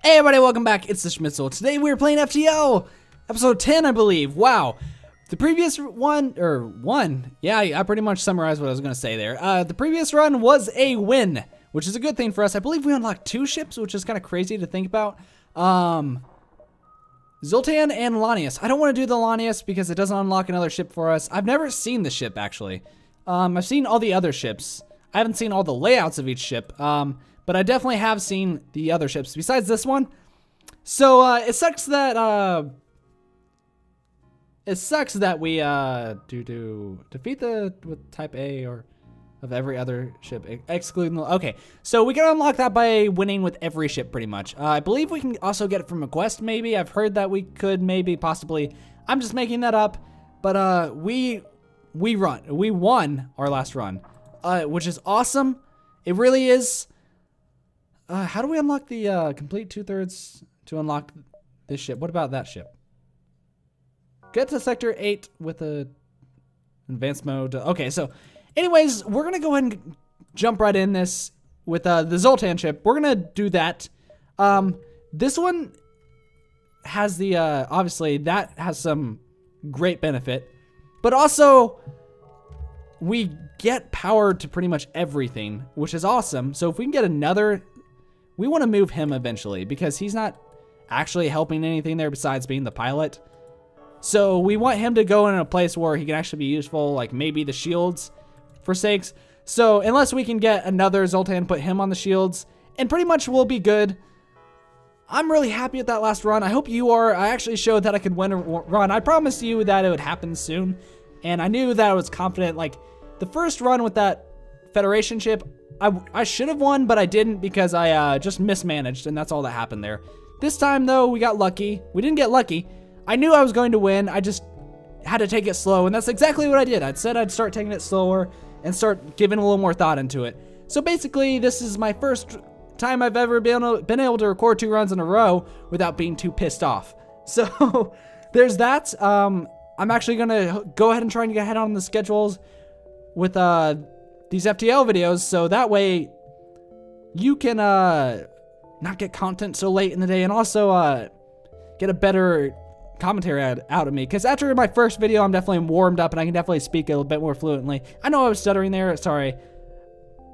Hey everybody, welcome back. It's the Schmidtzle. Today we're playing FTL, episode 10, I believe. Wow. The previous one, yeah, I pretty much summarized what I was going to say there. The previous run was a win, which is a good thing for us. I believe we unlocked 2 ships, which is kind of crazy to think about. Zoltan and Lanius. I don't want to do the Lanius because it doesn't unlock another ship for us. I've never seen the ship, actually. I've seen all the other ships. I haven't seen all the layouts of each ship. But I definitely have seen the other ships besides this one. So it sucks that we defeat the with type A or of every other ship excluding the, okay. So we can unlock that by winning with every ship pretty much. I believe we can also get it from a quest maybe. I've heard that we could maybe possibly. I'm just making that up. But we won our last run, which is awesome. It really is. How do we unlock the complete 2/3 to unlock this ship? What about that ship? Get to sector 8 with a advanced mode. Okay, so anyways, we're gonna go ahead and jump right in this with the Zoltan ship. We're gonna do that. This one has the obviously that has some great benefit, but also we get power to pretty much everything, which is awesome. So if we can get another. We want to move him eventually because he's not actually helping anything there besides being the pilot. So we want him to go in a place where he can actually be useful, like maybe the shields for sakes. So unless we can get another Zoltan, put him on the shields, and pretty much we'll be good. I'm really happy with that last run. I hope you are. I actually showed that I could win a run. I promised you that it would happen soon. And I knew that I was confident. Like the first run with that Federation ship, I should have won, but I didn't because I just mismanaged, and that's all that happened there. This time, though, we got lucky. We didn't get lucky. I knew I was going to win. I just had to take it slow, and that's exactly what I did. I said I'd start taking it slower and start giving a little more thought into it. So basically, this is my first time I've ever been able to record 2 runs in a row without being too pissed off. So there's that. I'm actually going to go ahead and try and get ahead on the schedules with these FTL videos, so that way you can not get content so late in the day and also get a better commentary out of me, because after my first video I'm definitely warmed up and I can definitely speak a little bit more fluently. I know I was stuttering there, sorry.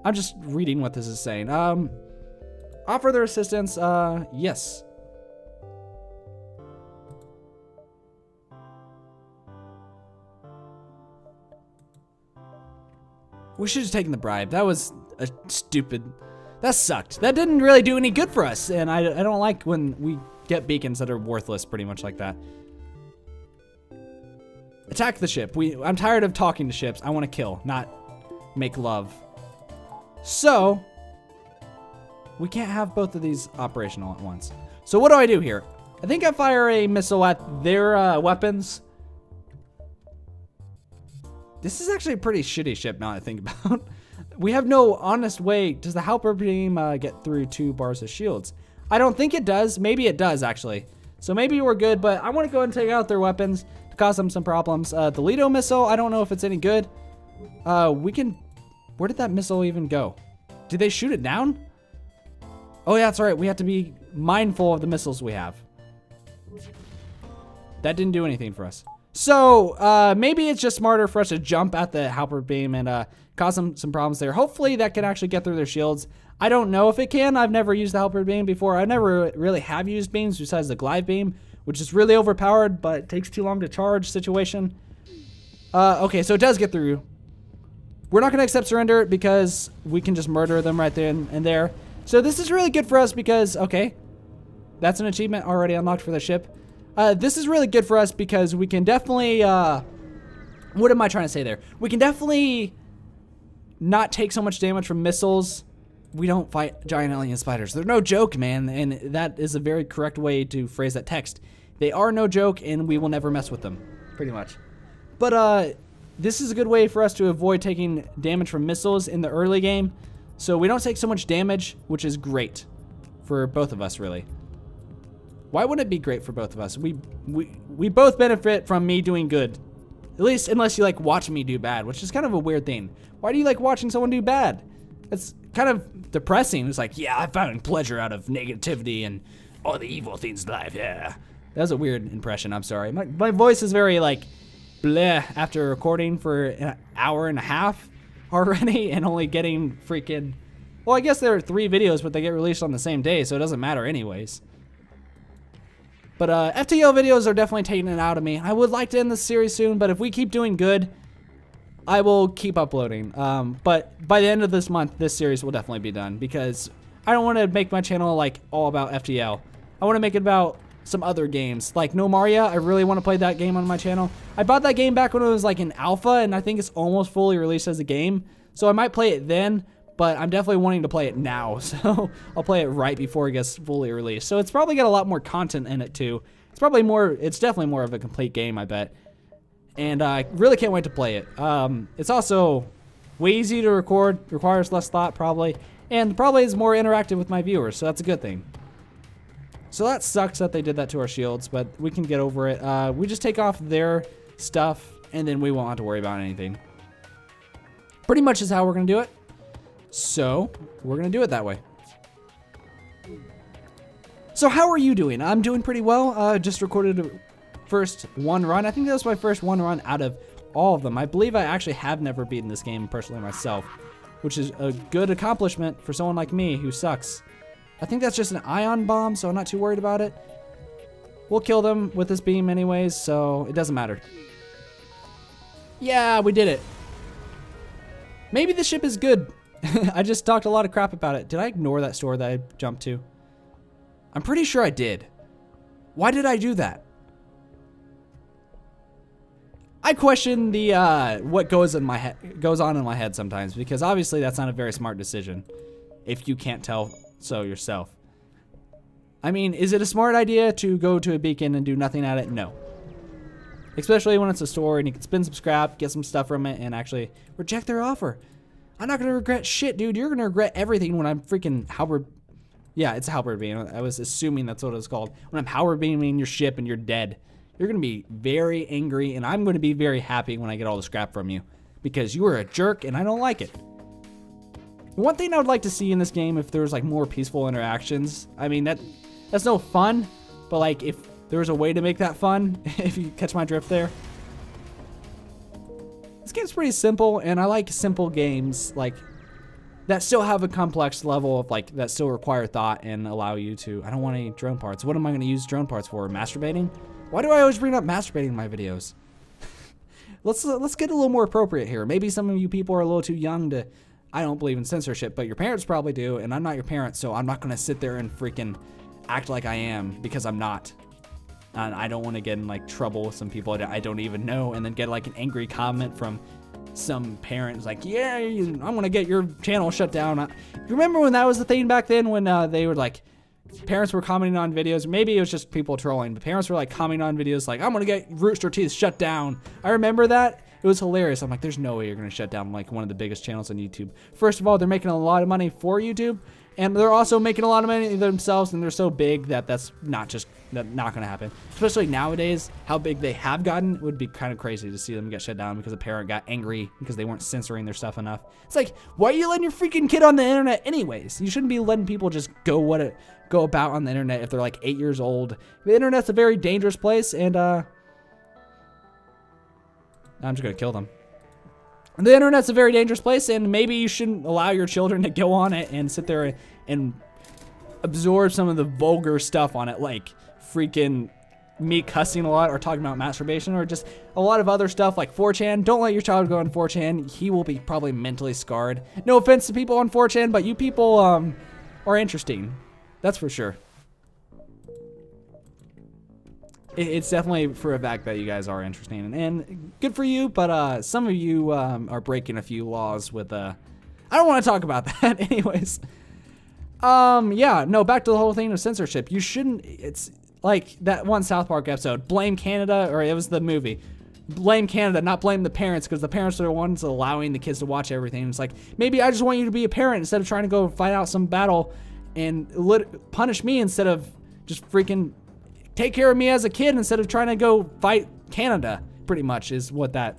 I'm just reading what this is saying. Offer their assistance, yes. We should have taken the bribe. That was a stupid. That sucked. That didn't really do any good for us. And I don't like when we get beacons that are worthless pretty much like that. Attack the ship. I'm tired of talking to ships. I want to kill, not make love. So, we can't have both of these operational at once. So what do I do here? I think I fire a missile at their weapons. This is actually a pretty shitty ship now that I think about. We have no honest way. Does the Halper beam get through 2 bars of shields? I don't think it does. Maybe it does, actually. So maybe we're good, but I want to go ahead and take out their weapons to cause them some problems. The Lido missile, I don't know if it's any good. We can... Where did that missile even go? Did they shoot it down? Oh, yeah, that's right. We have to be mindful of the missiles we have. That didn't do anything for us. So, maybe it's just smarter for us to jump at the Halper beam and cause them some problems there. Hopefully that can actually get through their shields. I don't know if it can. I've never used the Halper beam before. I never really have used beams besides the glide beam, which is really overpowered, but it takes too long to charge situation. Okay, so it does get through. We're not going to accept surrender because we can just murder them right then and there. So this is really good for us because, okay, that's an achievement already unlocked for the ship. This is really good for us because we can definitely, what am I trying to say there? We can definitely not take so much damage from missiles. We don't fight giant alien spiders. They're no joke, man, and that is a very correct way to phrase that text. They are no joke, and we will never mess with them, pretty much. But this is a good way for us to avoid taking damage from missiles in the early game, so we don't take so much damage, which is great for both of us, really. Why wouldn't it be great for both of us? We both benefit from me doing good. At least unless you like watching me do bad, which is kind of a weird thing. Why do you like watching someone do bad? It's kind of depressing. It's like, yeah, I found pleasure out of negativity and all the evil things in life, yeah. That was a weird impression, I'm sorry. My voice is very, like, bleh after recording for an hour and a half already and only getting freaking... Well, I guess there are 3 videos, but they get released on the same day, so it doesn't matter anyways. But FTL videos are definitely taking it out of me. I would like to end this series soon, but if we keep doing good, I will keep uploading. But by the end of this month, this series will definitely be done because I don't want to make my channel like all about FTL. I want to make it about some other games. Like No Mario, I really want to play that game on my channel. I bought that game back when it was like in alpha, and I think it's almost fully released as a game. So I might play it then, but I'm definitely wanting to play it now. So I'll play it right before it gets fully released. So it's probably got a lot more content in it too. It's definitely more of a complete game, I bet. And I really can't wait to play it. It's also way easy to record, requires less thought probably, and probably is more interactive with my viewers, so that's a good thing. So that sucks that they did that to our shields, but we can get over it. We just take off their stuff, and then we won't have to worry about anything. Pretty much is how we're going to do it. So we're going to do it that way. So how are you doing? I'm doing pretty well. Just recorded a first one run. I think that was my first one run out of all of them. I believe I actually have never beaten this game personally myself, which is a good accomplishment for someone like me who sucks. I think that's just an ion bomb, so I'm not too worried about it. We'll kill them with this beam anyways, so it doesn't matter. Yeah, we did it. Maybe the ship is good. I just talked a lot of crap about it. Did I ignore that store that I jumped to? I'm pretty sure I did. Why did I do that? I question the what goes on in my head sometimes, because obviously that's not a very smart decision if you can't tell so yourself. I mean, is it a smart idea to go to a beacon and do nothing at it? No. Especially when it's a store and you can spin some scrap, get some stuff from it, and actually reject their offer. I'm not gonna regret shit, dude. You're gonna regret everything when I'm freaking halberd. Yeah, it's a halberd beam. I was assuming that's what it was called. When I'm halberd beaming your ship and you're dead. You're going to be very angry, and I'm going to be very happy when I get all the scrap from you, because you are a jerk, and I don't like it. One thing I would like to see in this game, if there was like more peaceful interactions, I mean, that's no fun, but like if there was a way to make that fun, if you catch my drift there. This game's pretty simple, and I like simple games like that still have a complex level of like, that still require thought and allow you to, I don't want any drone parts. What am I going to use drone parts for? Masturbating? Why do I always bring up masturbating in my videos? Let's get a little more appropriate here. Maybe some of you people are a little too young to... I don't believe in censorship, but your parents probably do, and I'm not your parent, so I'm not going to sit there and freaking act like I am, because I'm not. And I don't want to get in like trouble with some people I don't even know, and then get like an angry comment from some parents like, yeah, I'm going to get your channel shut down. You remember when that was the thing back then, when they were like... Parents were commenting on videos, maybe it was just people trolling, but parents were like commenting on videos like, I'm gonna get Rooster Teeth shut down. I remember that. It was hilarious. I'm like, there's no way you're gonna shut down like one of the biggest channels on YouTube. First of all, they're making a lot of money for YouTube, and they're also making a lot of money themselves, and they're so big that that's not gonna happen. Especially nowadays, how big they have gotten, it would be kind of crazy to see them get shut down because a parent got angry because they weren't censoring their stuff enough. It's like, why are you letting your freaking kid on the internet anyways? You shouldn't be letting people just go about on the internet if they're like 8 years old. The internet's a very dangerous place, and I'm just gonna kill them. The internet's a very dangerous place, and maybe you shouldn't allow your children to go on it and sit there and absorb some of the vulgar stuff on it, like freaking me cussing a lot or talking about masturbation or just a lot of other stuff like 4chan. Don't let your child go on 4chan. He will be probably mentally scarred. No offense to people on 4chan, but you people are interesting. That's for sure. It's definitely for a fact that you guys are interesting, and good for you, but some of you are breaking a few laws with I don't want to talk about that anyways. Yeah, no, back to the whole thing of censorship. You shouldn't, it's like that one South Park episode, blame Canada, or it was the movie. Blame Canada, not blame the parents, because the parents are the ones allowing the kids to watch everything. It's like, maybe I just want you to be a parent instead of trying to go fight out some battle and punish me instead of just freaking take care of me as a kid instead of trying to go fight Canada, pretty much is what that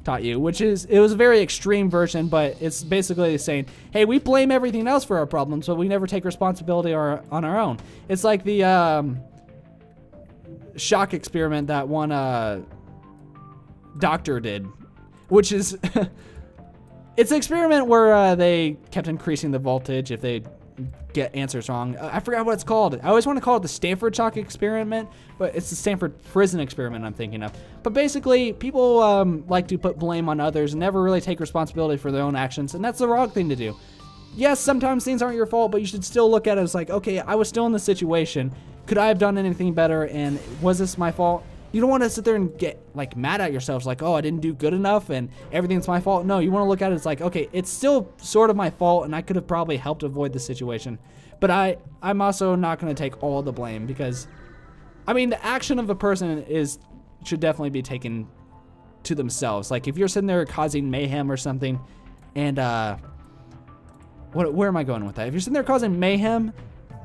taught you, which is, it was a very extreme version, but it's basically saying, hey, we blame everything else for our problems, but we never take responsibility on our own. It's like the shock experiment that one doctor did, which is, it's an experiment where they kept increasing the voltage if they get answers wrong. I forgot what it's called. I always want to call it the Stanford shock experiment, but it's the Stanford prison experiment I'm thinking of. But basically, people like to put blame on others and never really take responsibility for their own actions, and that's the wrong thing to do. Yes, sometimes things aren't your fault, but you should still look at it as like, okay, I was still in the situation. Could I have done anything better, and was this my fault? You don't want to sit there and get like mad at yourselves like, oh, I didn't do good enough and everything's my fault. No, you want to look at it as like, okay, it's still sort of my fault and I could have probably helped avoid the situation. But I'm also not going to take all the blame because, I mean, the action of a person should definitely be taken to themselves. Like if you're sitting there causing mayhem or something and, where am I going with that? If you're sitting there causing mayhem,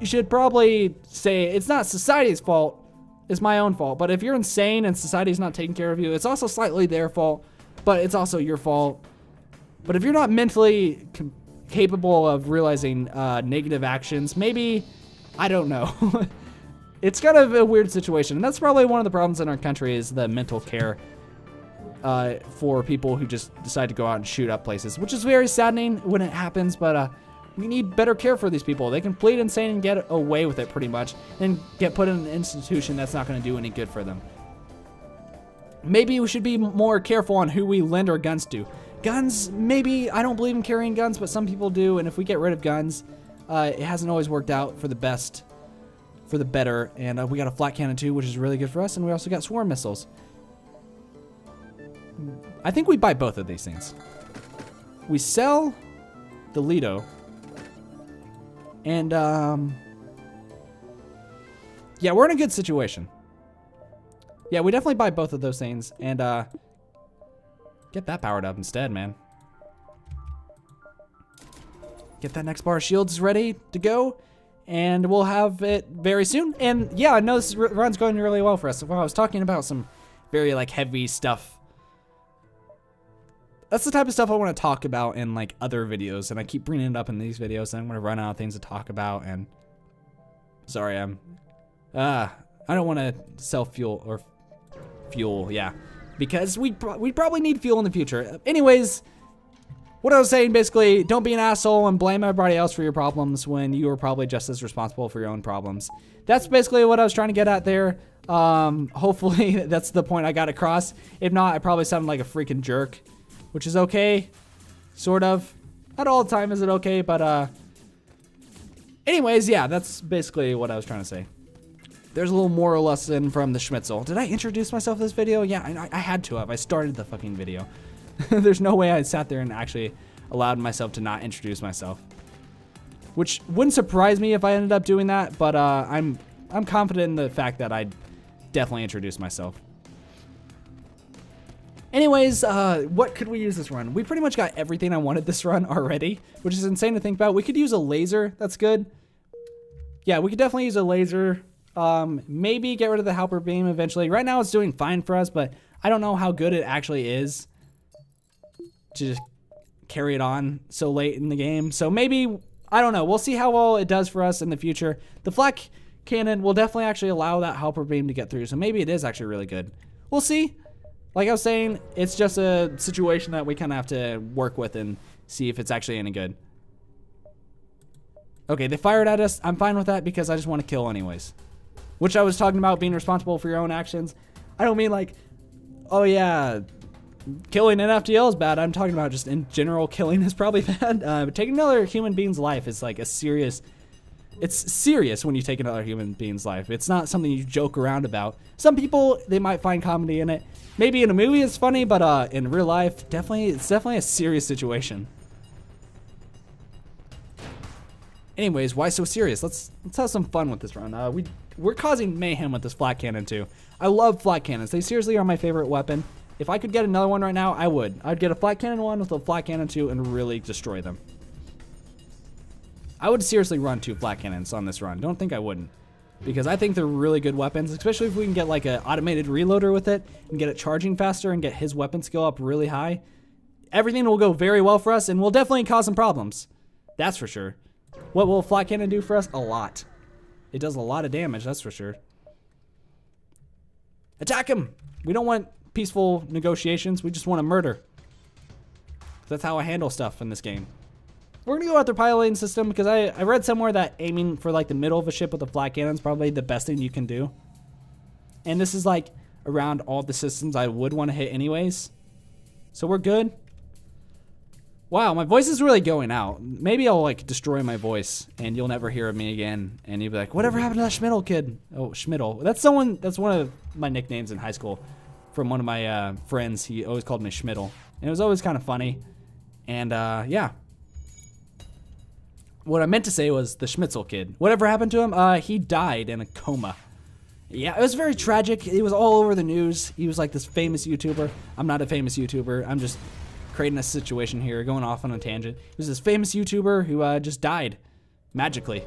you should probably say it's not society's fault. It's my own fault. But if you're insane and society's not taking care of you, it's also slightly their fault, but it's also your fault. But if you're not mentally capable of realizing negative actions, maybe, I don't know. It's kind of a weird situation. And that's probably one of the problems in our country is the mental care for people who just decide to go out and shoot up places, which is very saddening when it happens, but we need better care for these people. They can plead insane and get away with it pretty much and get put in an institution that's not going to do any good for them. Maybe we should be more careful on who we lend our guns to. Guns, maybe, I don't believe in carrying guns, but some people do, and if we get rid of guns, it hasn't always worked out for the best, for the better, and we got a flat cannon too, which is really good for us, and we also got swarm missiles. I think we buy both of these things. We sell the Lido. And, yeah, we're in a good situation. Yeah, we definitely buy both of those things and, get that powered up instead, man. Get that next bar of shields ready to go, and we'll have it very soon. And, yeah, I know this run's going really well for us. Well, I was talking about some very, like, heavy stuff. That's the type of stuff I want to talk about in like other videos, and I keep bringing it up in these videos, and I'm going to run out of things to talk about, and sorry, I don't want to sell fuel, or fuel, yeah, because we probably need fuel in the future. Anyways, what I was saying, basically, don't be an asshole and blame everybody else for your problems when you are probably just as responsible for your own problems. That's basically what I was trying to get at there. Hopefully that's the point I got across. If not, I probably sounded like a freaking jerk, which is okay, sort of. Not all the time is it okay, but anyways, yeah, that's basically what I was trying to say. There's a little moral lesson from the Schmidtzle. Did I introduce myself in this video? Yeah, I had to have. I started the fucking video. There's no way I sat there and actually allowed myself to not introduce myself, which wouldn't surprise me if I ended up doing that, but I'm confident in the fact that I definitely introduced myself. Anyways, what could we use this run? We pretty much got everything I wanted this run already, which is insane to think about. We could use a laser. That's good. Yeah, we could definitely use a laser. Maybe get rid of the Halper beam eventually. Right now it's doing fine for us, but I don't know how good it actually is to just carry it on so late in the game. So maybe, I don't know. We'll see how well it does for us in the future. The flak cannon will definitely actually allow that Halper beam to get through, so maybe it is actually really good. We'll see. Like I was saying, it's just a situation that we kind of have to work with and see if it's actually any good. Okay, they fired at us. I'm fine with that because I just want to kill anyways. Which I was talking about being responsible for your own actions. I don't mean like, oh yeah, killing an FTL is bad. I'm talking about just in general killing is probably bad. But taking another human being's life is like a serious... It's serious when you take another human being's life. It's not something you joke around about. Some people, they might find comedy in it. Maybe in a movie it's funny, but in real life, it's definitely a serious situation. Anyways, why so serious? Let's have some fun with this run. We're causing mayhem with this flat cannon too. I love flat cannons. They seriously are my favorite weapon. If I could get another one right now, I would. I'd get a flat cannon one with a flat cannon 2 and really destroy them. I would seriously run 2 flat cannons on this run. Don't think I wouldn't. because I think they're really good weapons, especially if we can get like an automated reloader with it and get it charging faster and get his weapon skill up really high. Everything will go very well for us and will definitely cause some problems. That's for sure. What will a flat cannon do for us? A lot. It does a lot of damage, that's for sure. Attack him! We don't want peaceful negotiations, we just want to murder. That's how I handle stuff in this game. We're gonna go out their piloting system because I read somewhere that aiming for like the middle of a ship with a flat cannon is probably the best thing you can do. And this is like around all the systems I would want to hit anyways. So we're good. Wow, my voice is really going out. Maybe I'll like destroy my voice and you'll never hear of me again. And you'll be like, whatever happened to that Schmidtzle kid? Oh, Schmidtzle. That's one of my nicknames in high school from one of my friends. He always called me Schmidtzle. And it was always kind of funny. And yeah. What I meant to say was the Schmidtzle kid. Whatever happened to him? He died in a coma. Yeah, it was very tragic. It was all over the news. He was like this famous YouTuber. I'm not a famous YouTuber. I'm just creating a situation here, going off on a tangent. He was this famous YouTuber who just died magically.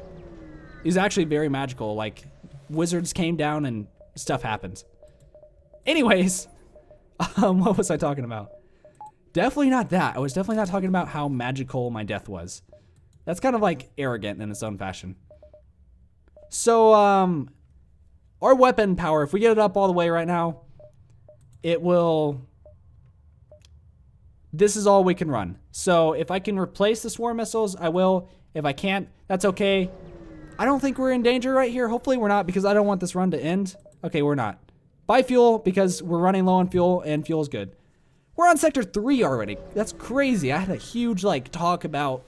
He's actually very magical. Like, wizards came down and stuff happens. Anyways, what was I talking about? Definitely not that. I was definitely not talking about how magical my death was. That's kind of like arrogant in its own fashion. So, our weapon power, if we get it up all the way right now, it will... This is all we can run. So if I can replace the swarm missiles, I will. If I can't, that's okay. I don't think we're in danger right here. Hopefully we're not, because I don't want this run to end. Okay, we're not. Buy fuel, because we're running low on fuel, and fuel is good. We're on Sector 3 already. That's crazy. I had a huge talk about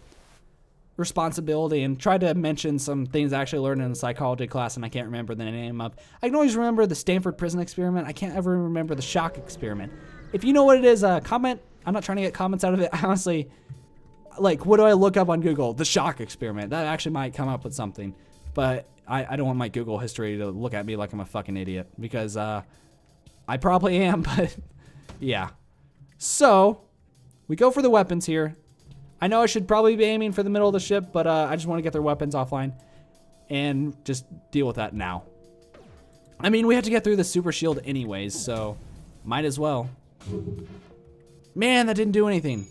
responsibility and tried to mention some things I actually learned in a psychology class, and I can't remember the name of. I can always remember the Stanford prison experiment. I can't ever remember the shock experiment. If you know what it is, comment. I'm not trying to get comments out of it. I honestly, what do I look up on Google? The shock experiment. That actually might come up with something. But I don't want my Google history to look at me like I'm a fucking idiot. Because I probably am, but yeah. So, we go for the weapons here. I know I should probably be aiming for the middle of the ship, but I just want to get their weapons offline. And just deal with that now. I mean, we have to get through the super shield anyways, so might as well. Man, that didn't do anything.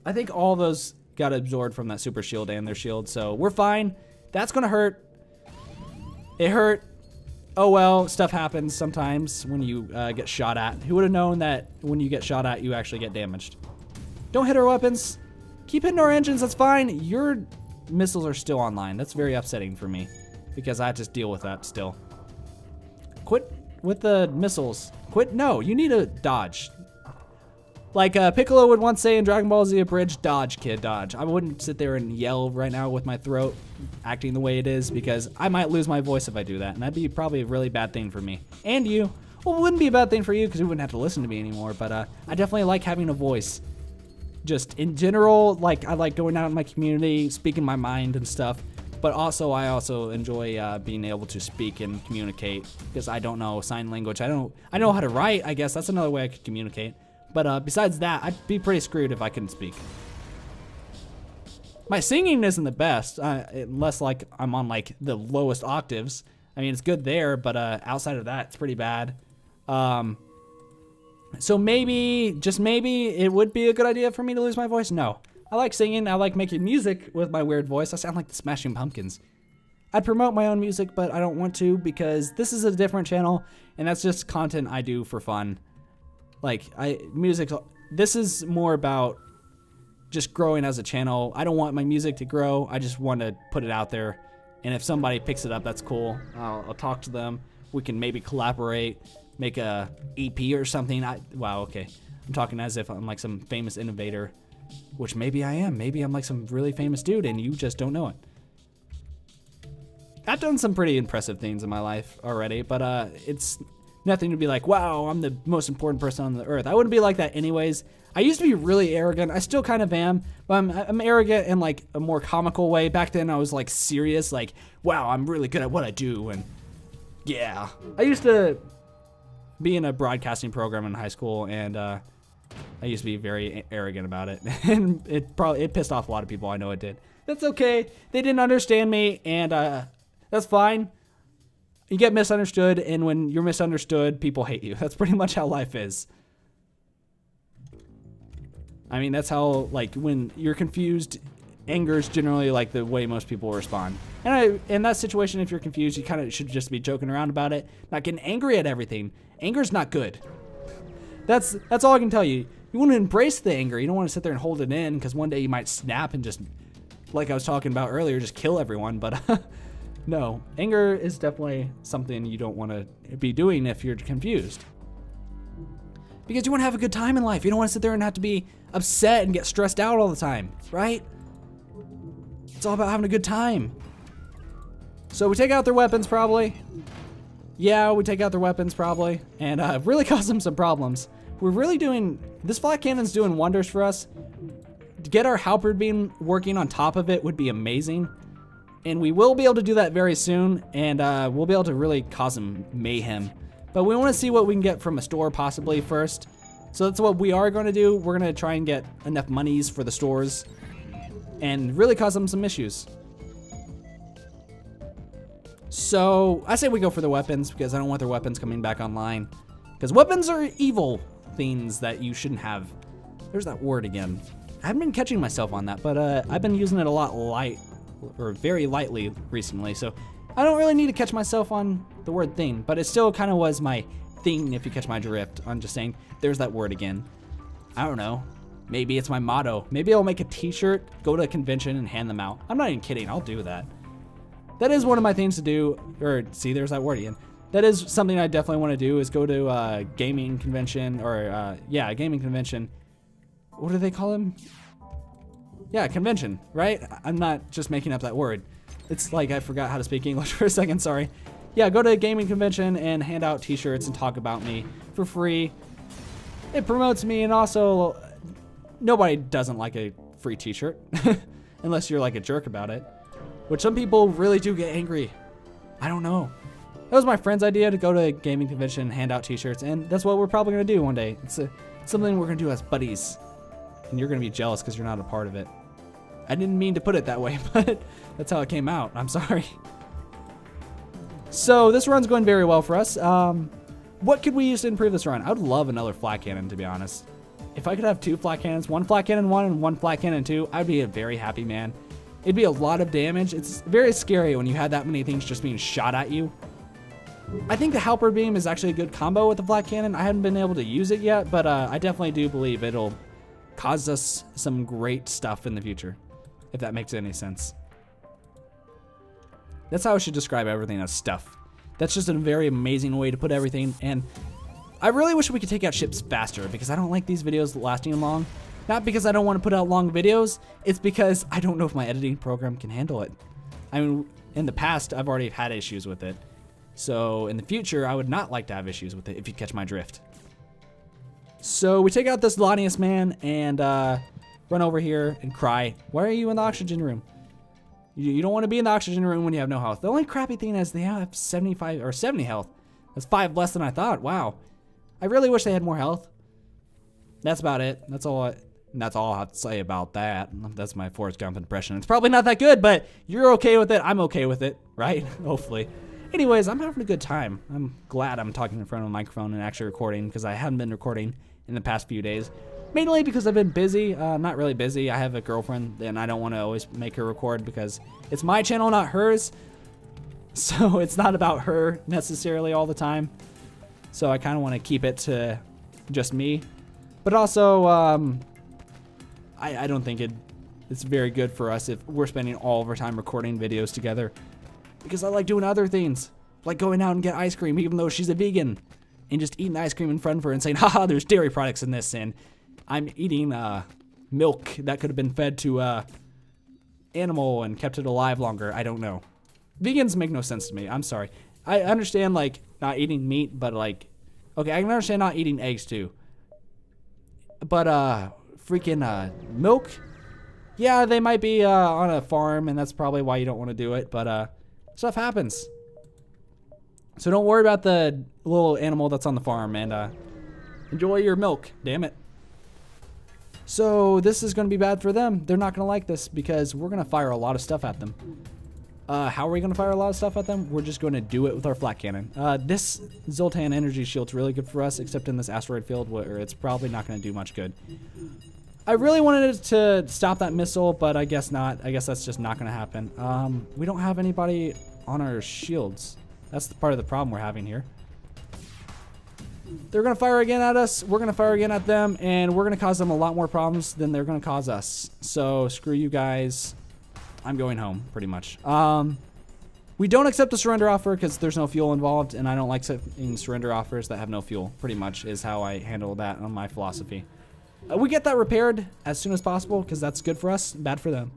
I think all those got absorbed from that super shield and their shield, so we're fine. That's gonna hurt. It hurt. Oh well, stuff happens sometimes when you get shot at. Who would have known that when you get shot at, you actually get damaged? Don't hit our weapons. Keep hitting our engines, that's fine. Your missiles are still online. That's very upsetting for me because I have to deal with that still. Quit with the missiles. Quit, no, you need to dodge. Like Piccolo would once say in Dragon Ball Z Abridged, dodge, kid, dodge. I wouldn't sit there and yell right now with my throat acting the way it is because I might lose my voice if I do that, and that'd be probably a really bad thing for me. And you. Well, it wouldn't be a bad thing for you because you wouldn't have to listen to me anymore, but I definitely like having a voice. Just in general, I like going out in my community, speaking my mind and stuff, but also I also enjoy being able to speak and communicate because I don't know sign language. I know how to write, I guess. That's another way I could communicate. But besides that, I'd be pretty screwed if I couldn't speak. My singing isn't the best, unless I'm on the lowest octaves. I mean, it's good there, but outside of that, it's pretty bad. So maybe, just maybe, it would be a good idea for me to lose my voice? No. I like singing, I like making music with my weird voice. I sound like the Smashing Pumpkins. I'd promote my own music, but I don't want to because this is a different channel, and that's just content I do for fun. This is more about just growing as a channel. I don't want my music to grow. I just want to put it out there. And if somebody picks it up, that's cool. I'll talk to them. We can maybe collaborate, make a EP or something. Wow, okay. I'm talking as if I'm like some famous innovator, which maybe I am. Maybe I'm like some really famous dude and you just don't know it. I've done some pretty impressive things in my life already, but it's nothing to be like, wow, I'm the most important person on the earth. I wouldn't be like that anyways. I used to be really arrogant. I still kind of am, but I'm arrogant in a more comical way. Back then I was serious, wow, I'm really good at what I do. And yeah, I used to be in a broadcasting program in high school, and I used to be very arrogant about it. And it pissed off a lot of people. I know it did. That's okay. They didn't understand me, and that's fine. you get misunderstood, and when you're misunderstood, people hate you. That's pretty much how life is. I mean, that's how, like, when you're confused, anger is generally, like, the way most people respond. And in that situation, if you're confused, you kind of should just be joking around about it, not getting angry at everything. Anger's not good. That's all I can tell you. You want to embrace the anger. You don't want to sit there and hold it in, because one day you might snap and just, like I was talking about earlier, just kill everyone. But no, anger is definitely something you don't want to be doing if you're confused. Because you want to have a good time in life. You don't want to sit there and have to be upset and get stressed out all the time, right? It's all about having a good time. So we take out their weapons probably. Yeah, we take out their weapons probably. And really cause them some problems. We're really doing, this flat cannon's doing wonders for us. To get our halberd beam working on top of it would be amazing. And we will be able to do that very soon. And we'll be able to really cause them mayhem. But we want to see what we can get from a store possibly first. So that's what we are going to do. We're going to try and get enough monies for the stores and really cause them some issues. So I say we go for the weapons because I don't want their weapons coming back online. Because weapons are evil things that you shouldn't have. There's that word again. I haven't been catching myself on that, but I've been using it a lot very lightly recently. So I don't really need to catch myself on the word thing, but it still kind of was my thing if you catch my drift. I'm just saying, there's that word again. I don't know. Maybe it's my motto. Maybe I'll make a t-shirt, go to a convention, and hand them out. I'm not even kidding. I'll do that. That is one of my things to do. Or, see, there's that word again. That is something I definitely want to do, is go to a gaming convention, or, yeah, a gaming convention. What do they call them? Yeah, convention, right? I'm not just making up that word. It's like I forgot how to speak English for a second, sorry. Yeah, go to a gaming convention and hand out t-shirts and talk about me for free. It promotes me, and also nobody doesn't like a free t-shirt unless you're like a jerk about it, which some people really do get angry. I don't know. That was my friend's idea, to go to a gaming convention and hand out t-shirts, and that's what we're probably going to do one day. It's something we're going to do as buddies, and you're going to be jealous because you're not a part of it. I didn't mean to put it that way, but that's how it came out. I'm sorry. So this run's going very well for us. What could we use to improve this run? I would love another flat cannon, to be honest. If I could have 2 flat cannons, 1 flat cannon 1 and 1 flat cannon 2, I'd be a very happy man. It'd be a lot of damage. It's very scary when you have that many things just being shot at you. I think the halberd beam is actually a good combo with the flat cannon. I haven't been able to use it yet, but I definitely do believe it'll cause us some great stuff in the future, if that makes any sense. That's how I should describe everything, as stuff. That's just a very amazing way to put everything, and I really wish we could take out ships faster, because I don't like these videos lasting long. Not because I don't want to put out long videos, it's because I don't know if my editing program can handle it. I mean, in the past, I've already had issues with it. So in the future, I would not like to have issues with it, if you catch my drift. So we take out this Lanius man and run over here and cry. Why are you in the oxygen room? You don't want to be in the oxygen room when you have no health. The only crappy thing is they have 75 or 70 health. That's 5 less than I thought. Wow. I really wish they had more health. That's about it. That's all I have to say about that. That's my Forrest Gump impression. It's probably not that good, but you're okay with it. I'm okay with it, right? Hopefully. Anyways, I'm having a good time. I'm glad I'm talking in front of a microphone and actually recording, because I haven't been recording in the past few days. Mainly because I've been busy. Not really busy. I have a girlfriend, and I don't want to always make her record because it's my channel, not hers. So it's not about her necessarily all the time. So I kind of want to keep it to just me. But also, I don't think it's very good for us if we're spending all of our time recording videos together. Because I like doing other things, like going out and get ice cream, even though she's a vegan, and just eating ice cream in front of her and saying, haha, there's dairy products in this, and I'm eating milk that could have been fed to animal and kept it alive longer. I don't know. Vegans make no sense to me. I'm sorry. I understand, like, not eating meat, but, like, okay, I can understand not eating eggs, too. But, freaking milk? Yeah, they might be on a farm, and that's probably why you don't want to do it, but stuff happens. So don't worry about the little animal that's on the farm, and enjoy your milk, damn it. So this is going to be bad for them. They're not going to like this because we're going to fire a lot of stuff at them. How are we going to fire a lot of stuff at them? We're just going to do it with our flat cannon. This Zoltan energy shield's really good for us, except in this asteroid field where it's probably not going to do much good. I really wanted it to stop that missile, but I guess not. I guess that's just not going to happen. We don't have anybody on our shields. That's the part of the problem we're having here. They're going to fire again at us. We're going to fire again at them, and we're going to cause them a lot more problems than they're going to cause us. So screw you guys. I'm going home, pretty much. We don't accept the surrender offer because there's no fuel involved, and I don't like accepting surrender offers that have no fuel, pretty much is how I handle that on my philosophy. We get that repaired as soon as possible because that's good for us, bad for them.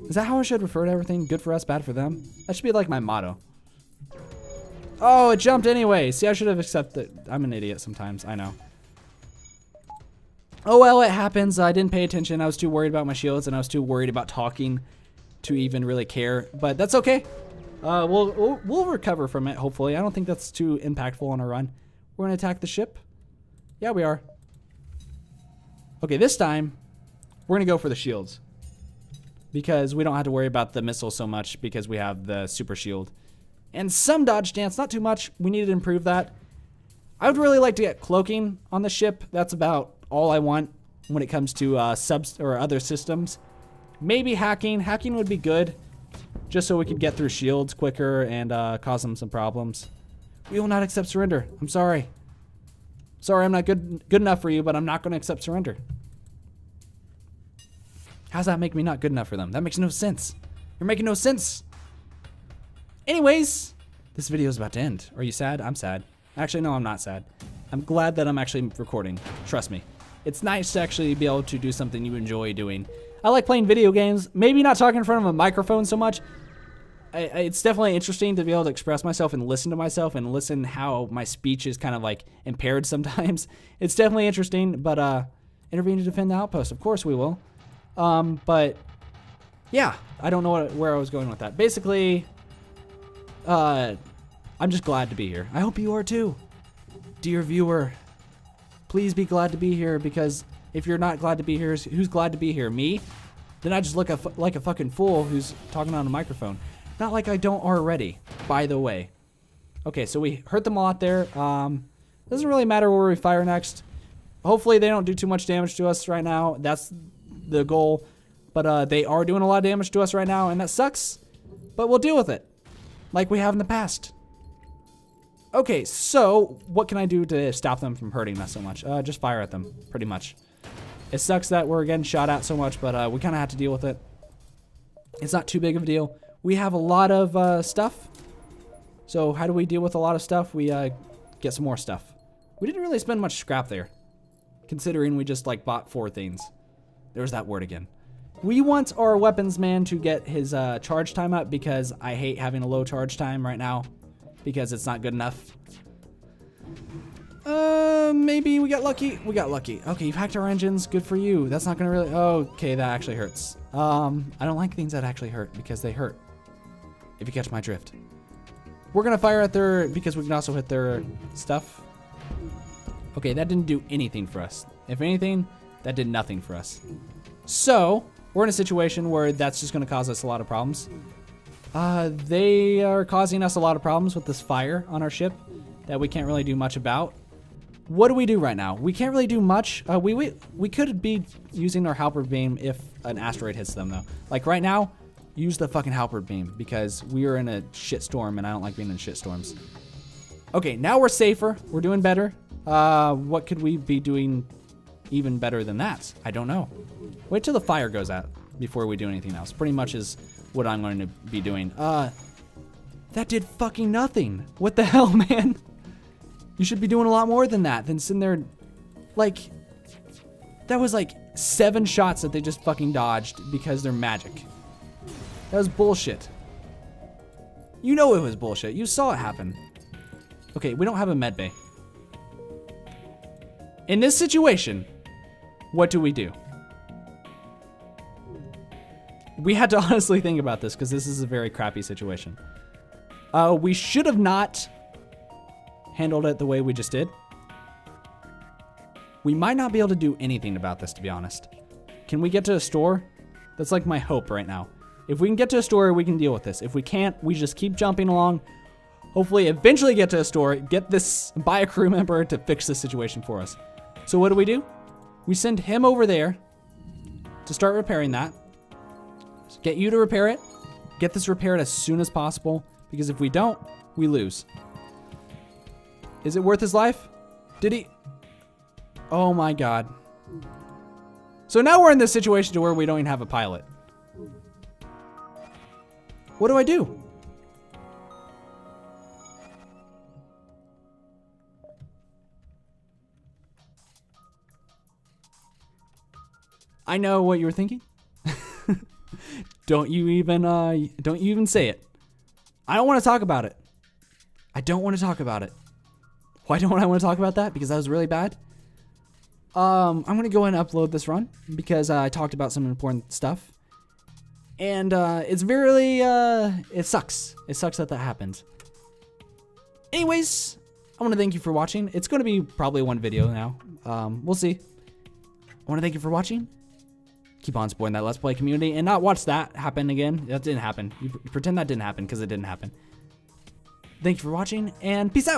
Is that how I should refer to everything? Good for us, bad for them? That should be like my motto. Oh, it jumped anyway. See, I should have accepted. I'm an idiot sometimes, I know. Oh, well, it happens. I didn't pay attention. I was too worried about my shields, and I was too worried about talking to even really care. But that's okay. We'll recover from it, hopefully. I don't think that's too impactful on our run. We're going to attack the ship. Yeah, we are. Okay, this time, we're going to go for the shields. Because we don't have to worry about the missile so much because we have the super shield. And some dodge stance, not too much. We need to improve that. I would really like to get cloaking on the ship. That's about all I want when it comes to subs or other systems. Maybe hacking. Hacking would be good, just so we could get through shields quicker and cause them some problems. We will not accept surrender. I'm sorry. Sorry, I'm not good enough for you, but I'm not going to accept surrender. How's that make me not good enough for them? That makes no sense. You're making no sense. Anyways, this video is about to end. Are you sad? I'm sad. Actually, no, I'm not sad. I'm glad that I'm actually recording. Trust me. It's nice to actually be able to do something you enjoy doing. I like playing video games. Maybe not talking in front of a microphone so much. It's definitely interesting to be able to express myself and listen to myself and listen how my speech is kind of like impaired sometimes. It's definitely interesting, but intervene to defend the outpost. Of course we will. But yeah, I don't know where I was going with that. Basically, I'm just glad to be here. I hope you are too. Dear viewer, please be glad to be here, because if you're not glad to be here, who's glad to be here? Me? Then I just look like a fucking fool who's talking on a microphone. Not like I don't already, by the way. Okay, so we hurt them a lot there. Doesn't really matter where we fire next. Hopefully they don't do too much damage to us right now. That's the goal. But they are doing a lot of damage to us right now, and that sucks. But we'll deal with it, like we have in the past. Okay, so what can I do to stop them from hurting us so much? Just fire at them, pretty much. It sucks that we're getting shot at so much, but we kind of have to deal with it. It's not too big of a deal. We have a lot of stuff. So how do we deal with a lot of stuff? We get some more stuff. We didn't really spend much scrap there, considering we just like bought 4 things. There's that word again. We want our weapons man to get his charge time up, because I hate having a low charge time right now, because it's not good enough. Maybe we got lucky. We got lucky. Okay, you've hacked our engines. Good for you. That's not gonna really. Okay, that actually hurts. I don't like things that actually hurt, because they hurt. If you catch my drift. We're gonna fire at their, because we can also hit their stuff. Okay, that didn't do anything for us. If anything, that did nothing for us. So we're in a situation where that's just gonna cause us a lot of problems. They are causing us a lot of problems with this fire on our ship that we can't really do much about. What do we do right now? We can't really do much. We could be using our halberd beam if an asteroid hits them, though. Like right now, use the fucking halberd beam, because we are in a shit storm, and I don't like being in shit storms. Okay, now we're safer. We're doing better. What could we be doing even better than that? I don't know. Wait till the fire goes out before we do anything else. Pretty much is what I'm going to be doing. That did fucking nothing. What the hell, man? You should be doing a lot more than that, than sitting there, like, that was like 7 shots that they just fucking dodged because they're magic. That was bullshit. You know it was bullshit. You saw it happen. Okay, we don't have a med bay. In this situation, what do? We had to honestly think about this, because this is a very crappy situation. We should have not handled it the way we just did. We might not be able to do anything about this, to be honest. Can we get to a store? That's like my hope right now. If we can get to a story, we can deal with this. If we can't, we just keep jumping along. Hopefully, eventually get to a story, buy a crew member to fix this situation for us. So what do? We send him over there to start repairing that. Get you to repair it. Get this repaired as soon as possible, because if we don't, we lose. Is it worth his life? Did he? Oh my God. So now we're in this situation to where we don't even have a pilot. What do I do? I know what you were thinking. Don't you even say it. I don't want to talk about it. I don't want to talk about it. Why don't I want to talk about that? Because that was really bad. I'm going to go ahead and upload this run because I talked about some important stuff. And it's really, it sucks. It sucks that happened. Anyways, I want to thank you for watching. It's going to be probably one video now. We'll see. I want to thank you for watching. Keep on supporting that Let's Play community and not watch that happen again. That didn't happen. You pretend that didn't happen because it didn't happen. Thank you for watching and peace out.